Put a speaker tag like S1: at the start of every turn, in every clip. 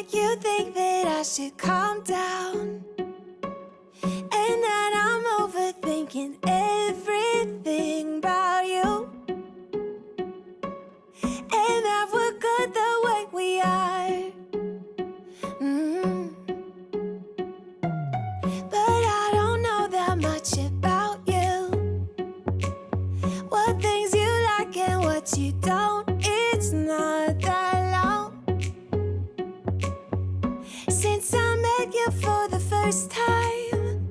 S1: make you think that I should calm down. And that I'm overthinking everything about you. And that we're good the way we are. But I don't know that much about you. What things you like and what you don't. It's not that long since I met you for the first time.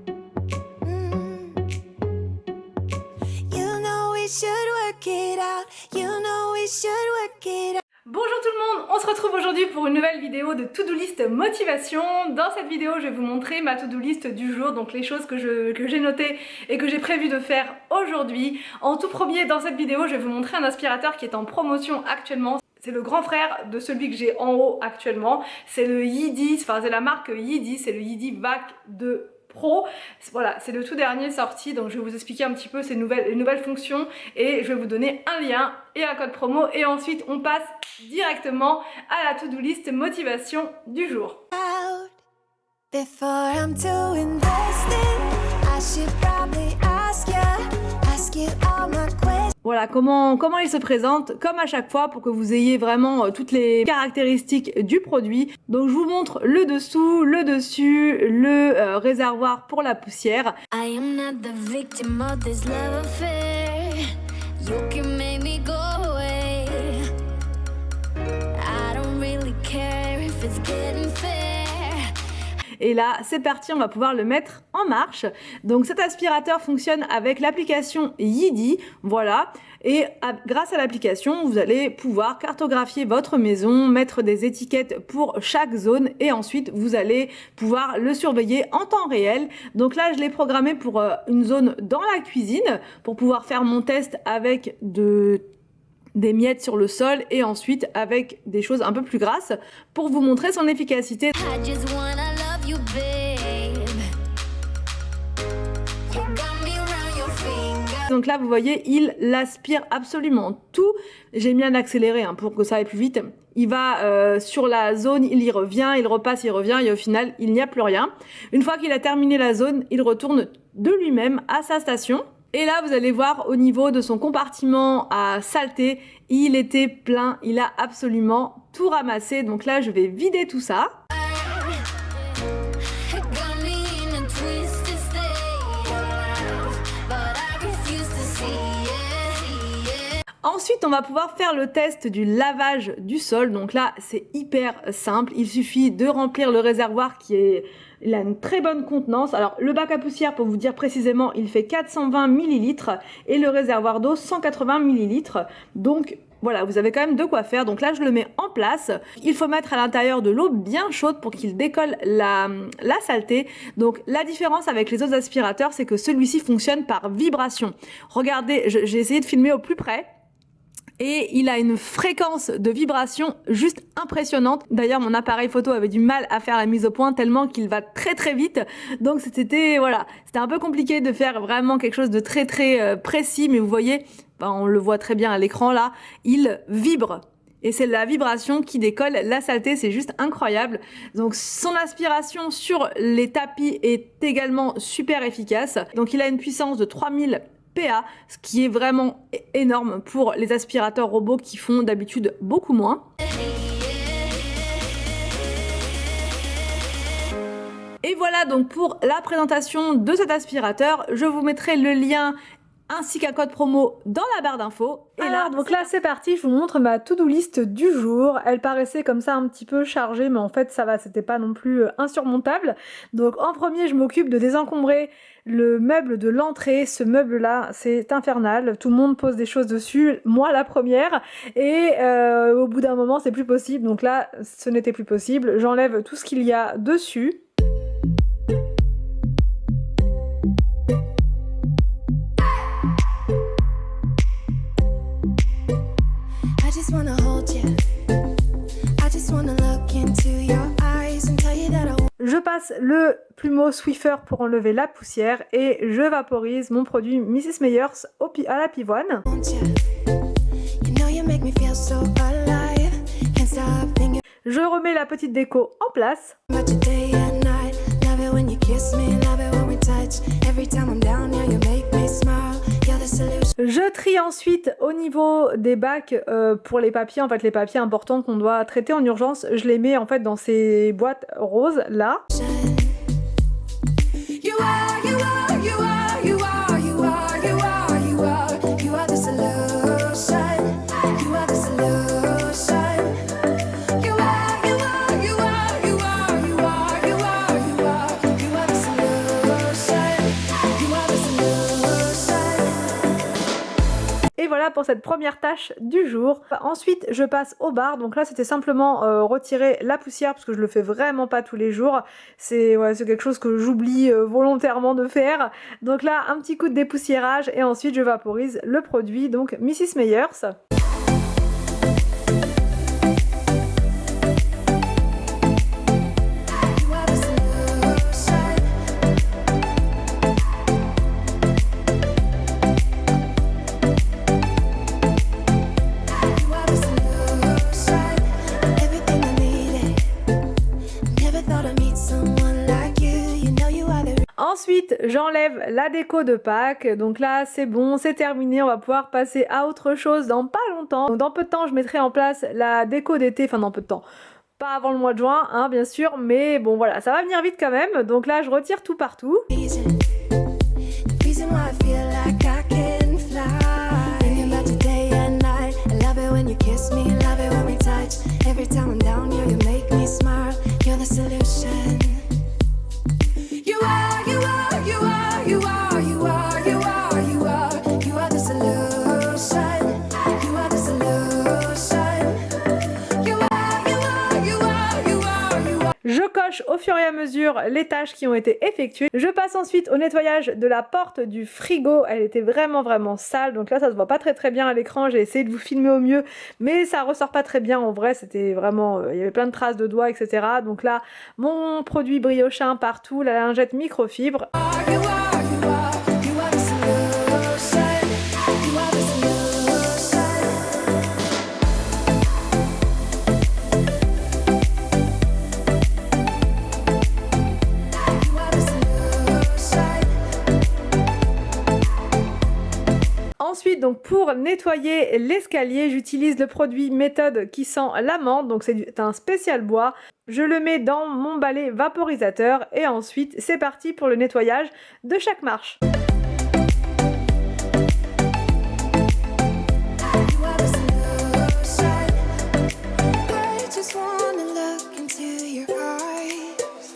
S1: You know we should work it out. You know we should work it out.
S2: Bonjour tout le monde, on se retrouve aujourd'hui pour une nouvelle vidéo de to-do list motivation. Dans cette vidéo, je vais vous montrer ma to-do list du jour, donc les choses que j'ai notées et que j'ai prévu de faire aujourd'hui. En tout premier, dans cette vidéo, je vais vous montrer un aspirateur qui est en promotion actuellement. C'est le grand frère de celui que j'ai en haut actuellement. C'est le Yidi, enfin c'est la marque Yidi, c'est le Yidi Vac 2 Pro. Voilà, c'est le tout dernier sorti, donc je vais vous expliquer un petit peu les nouvelles fonctions et je vais vous donner un lien et un code promo et ensuite on passe directement à la to-do list motivation du jour.
S1: Before I'm too invested, I should probably ask you all my questions.
S2: Voilà comment il se présente, comme à chaque fois, pour que vous ayez vraiment toutes les caractéristiques du produit. Donc je vous montre le dessous, le dessus, le réservoir pour la poussière.
S1: I am not the victim of this love affair. You can make me go away. I don't really care if it's getting fair.
S2: Et là, c'est parti, on va pouvoir le mettre en marche. Donc cet aspirateur fonctionne avec l'application Yidi, voilà. Et grâce à l'application, vous allez pouvoir cartographier votre maison, mettre des étiquettes pour chaque zone et ensuite vous allez pouvoir le surveiller en temps réel. Donc là, je l'ai programmé pour une zone dans la cuisine pour pouvoir faire mon test avec des miettes sur le sol et ensuite avec des choses un peu plus grasses pour vous montrer son efficacité. Donc là vous voyez, il aspire absolument tout. J'ai mis un accéléré pour que ça aille plus vite. Il va sur la zone, il y revient, il repasse, il revient et au final il n'y a plus rien. Une fois qu'il a terminé la zone, il retourne de lui-même à sa station. Et là, vous allez voir au niveau de son compartiment à saleté, il était plein, il a absolument tout ramassé. Donc là, je vais vider tout ça. Ensuite, on va pouvoir faire le test du lavage du sol. Donc là, c'est hyper simple. Il suffit de remplir le réservoir il a une très bonne contenance. Alors, le bac à poussière, pour vous dire précisément, il fait 420 ml et le réservoir d'eau 180 ml. Donc, voilà, vous avez quand même de quoi faire. Donc là, je le mets en place. Il faut mettre à l'intérieur de l'eau bien chaude pour qu'il décolle la saleté. Donc la différence avec les autres aspirateurs, c'est que celui-ci fonctionne par vibration. Regardez, j'ai essayé de filmer au plus près. Et il a une fréquence de vibration juste impressionnante. D'ailleurs, mon appareil photo avait du mal à faire la mise au point tellement qu'il va très très vite. Donc c'était un peu compliqué de faire vraiment quelque chose de très très précis. Mais vous voyez, on le voit très bien à l'écran là, il vibre. Et c'est la vibration qui décolle la saleté, c'est juste incroyable. Donc son aspiration sur les tapis est également super efficace. Donc il a une puissance de 3000 PA, ce qui est vraiment énorme pour les aspirateurs robots qui font d'habitude beaucoup moins. Et voilà donc pour la présentation de cet aspirateur. Je vous mettrai le lien ainsi qu'un code promo dans la barre d'infos. Et là, donc là c'est parti, je vous montre ma to-do list du jour. Elle paraissait comme ça un petit peu chargée, mais en fait ça va, c'était pas non plus insurmontable. Donc en premier, je m'occupe de désencombrer le meuble de l'entrée. Ce meuble là, c'est infernal, tout le monde pose des choses dessus, moi la première, et au bout d'un moment c'est plus possible. Donc là, ce n'était plus possible, j'enlève tout ce qu'il y a dessus. Je passe le plumeau Swiffer pour enlever la poussière et je vaporise mon produit Mrs Meyers à la pivoine. Je Je remets la petite déco en place.
S1: About your day and night. Love it when you kiss me, love it when we touch. Every time I'm down, yeah, you make me smile. You're the solution.
S2: Je trie ensuite au niveau des bacs pour les papiers, en fait les papiers importants qu'on doit traiter en urgence, je les mets en fait dans ces boîtes roses là.
S1: You are, you are, you are, you are, you are, you are, you are, you are the solution. You are the solution. You are, you are, you are, you are, you are, you are, you are, you are the solution. You are the solution.
S2: Et voilà pour cette première tâche du jour. Ensuite je passe au bar, donc là c'était simplement retirer la poussière parce que je le fais vraiment pas tous les jours. C'est quelque chose que j'oublie volontairement de faire. Donc là un petit coup de dépoussiérage et ensuite je vaporise le produit, donc Mrs Meyers.
S1: You are the solution. You are the solution. Everything I needed. Never thought I'd meet someone like you. You know you are the.
S2: Ensuite, j'enlève la déco de Pâques. Donc là, c'est bon, c'est terminé. On va pouvoir passer à autre chose dans pas longtemps. Donc dans peu de temps, je mettrai en place la déco d'été. Enfin, dans peu de temps. Pas avant le mois de juin, hein, bien sûr. Mais bon, voilà, ça va venir vite quand même. Donc là, je retire tout partout.
S1: The reason why I feel like I can fly. Thinking about your day and night. I love it when you kiss me, love it when we touch. Every time I'm down here, you make me smile. You're the solution. You are, you are, you are, you are, you are, you are, you are, you are the solution. You are the solution. You are, you are, you are, you are, you are.
S2: Je coche au fur et à mesure les tâches qui ont été effectuées. Je passe ensuite au nettoyage de la porte du frigo. Elle était vraiment sale, donc là ça se voit pas très bien à l'écran. J'ai essayé de vous filmer au mieux, mais ça ressort pas très bien. En vrai, c'était vraiment, il y avait plein de traces de doigts, etc. Donc là, mon produit briochin partout, la lingette microfibre.
S1: You are, you are the solution. You are the solution. You are the solution.
S2: Ensuite, donc pour nettoyer l'escalier, j'utilise le produit méthode qui sent la menthe. Donc c'est un spécial bois. Je le mets dans mon balai vaporisateur et ensuite c'est parti pour le nettoyage de chaque marche.
S1: You are the solution. I just wanna look into your eyes.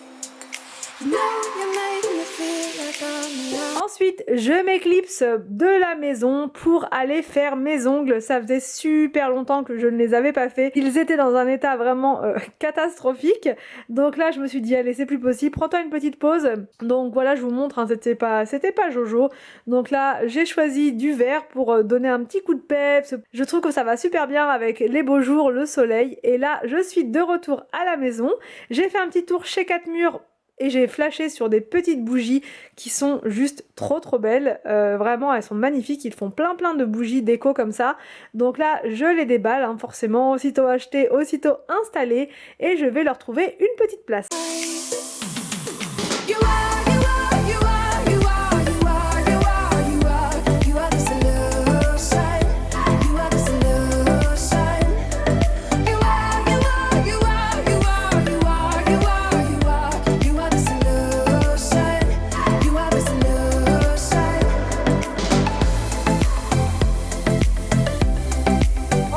S1: You know you make me feel like I'm alive.
S2: Ensuite, je m'éclipse de la maison pour aller faire mes ongles. Ça faisait super longtemps que je ne les avais pas fait. Ils étaient dans un état vraiment catastrophique. Donc là, je me suis dit, allez, c'est plus possible. Prends-toi une petite pause. Donc voilà, je vous montre, hein, c'était pas Jojo. Donc là, j'ai choisi du vert pour donner un petit coup de peps. Je trouve que ça va super bien avec les beaux jours, le soleil. Et là, je suis de retour à la maison. J'ai fait un petit tour chez 4 Murs. Et j'ai flashé sur des petites bougies qui sont juste trop belles. Vraiment, elles sont magnifiques. Ils font plein de bougies déco comme ça. Donc là, je les déballe, hein, forcément. Aussitôt acheté, aussitôt installé. Et je vais leur trouver une petite place.
S1: You are, you are, you are, you are, you are, you are, you are, you are the solution. You are the solution. You are, you are, you are, you are, you are, you are, you are, you are the solution. You are the solution.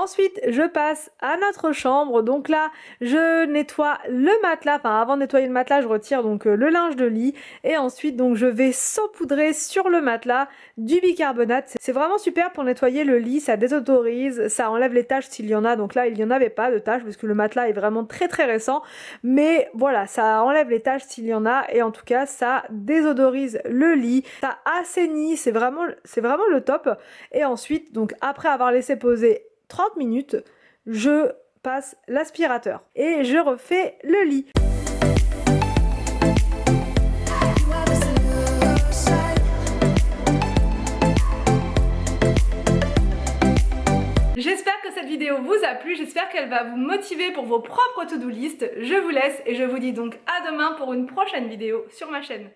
S2: Ensuite, je passe à notre chambre. Donc là, je nettoie le matelas. Enfin, avant de nettoyer le matelas, je retire donc le linge de lit. Et ensuite, donc, je vais saupoudrer sur le matelas du bicarbonate. C'est vraiment super pour nettoyer le lit. Ça désodorise, ça enlève les taches s'il y en a. Donc là, il n'y en avait pas de taches parce que le matelas est vraiment très récent. Mais voilà, ça enlève les taches s'il y en a. Et en tout cas, ça désodorise le lit. Ça assainit. C'est vraiment le top. Et ensuite, donc, après avoir laissé poser 30 minutes, je passe l'aspirateur et je refais le lit.
S1: You are the solution.
S2: J'espère que cette vidéo vous a plu, j'espère qu'elle va vous motiver pour vos propres to-do list. Je vous laisse et je vous dis donc à demain pour une prochaine vidéo sur ma chaîne.